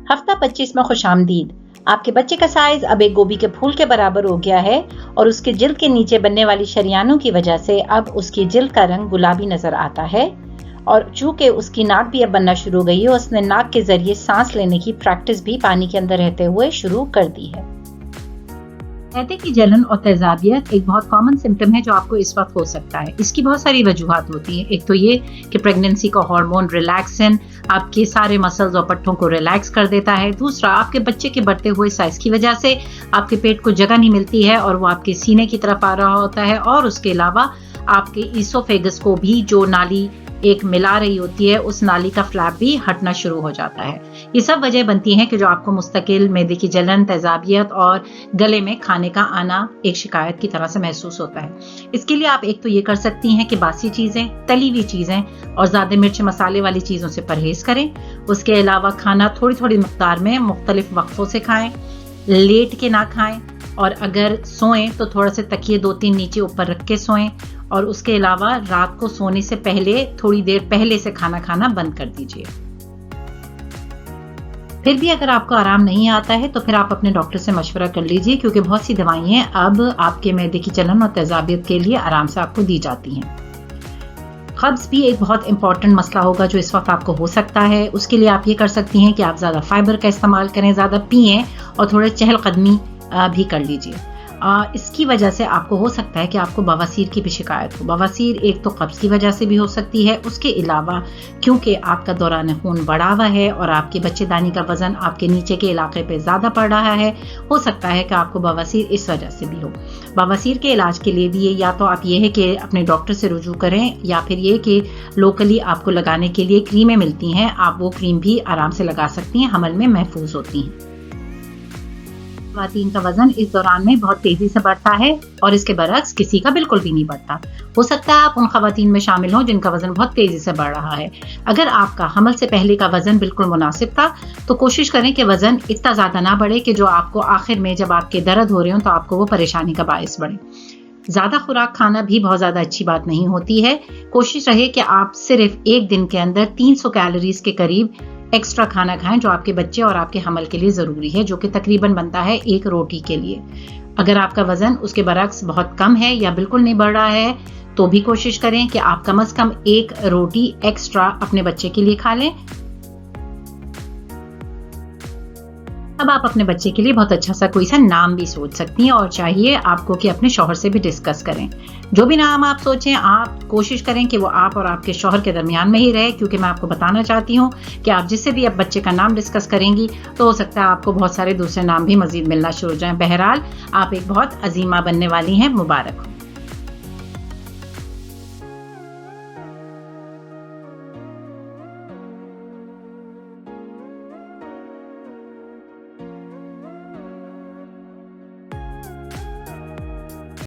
हफ्ता 25 में खुशामदीद। आपके बच्चे का साइज अब एक गोभी के फूल के बराबर हो गया है और उसके जिल्द के नीचे बनने वाली शरियानों की वजह से अब उसकी जिल्द का रंग गुलाबी नजर आता है और चूंकि उसकी नाक भी अब बनना शुरू हो गई है, उसने नाक के जरिए सांस लेने की प्रैक्टिस भी पानी के अंदर रहते हुए शुरू कर दी है। मैदे की जलन और तेजाबियत एक बहुत कॉमन सिम्टम है जो आपको इस वक्त हो सकता है। इसकी बहुत सारी वजूहात होती हैं। एक तो ये कि प्रेगनेंसी का हार्मोन रिलैक्सिन आपके सारे मसल्स और पट्टों को रिलैक्स कर देता है। दूसरा, आपके बच्चे के बढ़ते हुए साइज की वजह से आपके पेट को जगह नहीं मिलती है और वो आपके सीने की तरफ आ रहा होता है और उसके अलावा आपके ईसोफेगस को भी जो नाली एक मिला रही होती है उस नाली का फ्लैप भी हटना शुरू हो जाता है। ये सब वजह बनती है कि जो आपको मुस्तकिल मैदे की जलन, तेजाबियत और गले में खाने का आना एक शिकायत की तरह से महसूस होता है। इसके लिए आप एक तो ये कर सकती हैं कि बासी चीजें, तली हुई चीजें और ज्यादा मिर्च मसाले वाली चीजों से परहेज करें। उसके अलावा खाना थोड़ी थोड़ी मकदार में मुख्तलिफ वक्फों से खाएं, लेट के ना खाएं और अगर सोएं तो थोड़ा से तकिए 2-3 नीचे ऊपर रख के सोएं और उसके अलावा रात को सोने से पहले थोड़ी देर पहले से खाना खाना बंद कर दीजिए। फिर भी अगर आपको आराम नहीं आता है तो फिर आप अपने डॉक्टर से मशवरा कर लीजिए, क्योंकि बहुत सी दवाइयां अब आपके मैदे की जलन और तेजाबियत के लिए आराम से आपको दी जाती हैं। कब्ज भी एक बहुत इंपॉर्टेंट मसला होगा जो इस वक्त आपको हो सकता है। उसके लिए आप ये कर सकती हैं कि आप ज्यादा फाइबर का इस्तेमाल करें, ज्यादा पिएं और थोड़े चहलकदमी भी कर लीजिए। इसकी वजह से आपको हो सकता है कि आपको बवासीर की भी शिकायत हो। बवासीर एक तो कब्ज की वजह से भी हो सकती है, उसके अलावा क्योंकि आपका दौरान खून बढ़ा हुआ है और आपके बच्चेदानी का वजन आपके नीचे के इलाके पे ज्यादा पड़ रहा है, हो सकता है कि आपको बवासीर इस वजह से भी हो। बवासीर के इलाज के लिए भी या तो आप ये है कि अपने डॉक्टर से रुजू करें या फिर ये कि लोकली आपको लगाने के लिए क्रीमें मिलती हैं, आप वो क्रीम भी आराम से लगा सकती हैं, हमल में महफूज होती हैं। ख़वातीन का वजन इस दौरान में बहुत तेजी से बढ़ता है और इसके बरक्स किसी का बिल्कुल भी नहीं बढ़ता। हो सकता है आप उन ख़वातीन में शामिल हों जिनका वजन बहुत तेजी से बढ़ रहा है। अगर आपका हमल से पहले का वजन बिल्कुल मुनासिब था तो कोशिश करें कि वजन इतना ज्यादा ना बढ़े कि जो आपको आखिर में जब आपके दर्द हो रहे हो तो आपको वो परेशानी का बायस बढ़े। ज्यादा खुराक खाना भी बहुत ज्यादा अच्छी बात नहीं होती है। कोशिश रहे कि आप सिर्फ एक दिन के अंदर 300 कैलोरीज के करीब एक्स्ट्रा खाना खाएं जो आपके बच्चे और आपके हमल के लिए जरूरी है, जो कि तकरीबन बनता है 1 रोटी के लिए। अगर आपका वजन उसके बरक्स बहुत कम है या बिल्कुल नहीं बढ़ रहा है तो भी कोशिश करें कि आप कम से कम 1 रोटी एक्स्ट्रा अपने बच्चे के लिए खा लें। अब आप अपने बच्चे के लिए बहुत अच्छा सा कोई सा नाम भी सोच सकती हैं और चाहिए आपको कि अपने शौहर से भी डिस्कस करें। जो भी नाम आप सोचें, आप कोशिश करें कि वो आप और आपके शौहर के दरमियान में ही रहे, क्योंकि मैं आपको बताना चाहती हूँ कि आप जिससे भी अब बच्चे का नाम डिस्कस करेंगी तो हो सकता है आपको बहुत सारे दूसरे नाम भी मजीद मिलना शुरू हो जाएं। बहरहाल आप एक बहुत अजीमा बनने वाली हैं। मुबारक हो।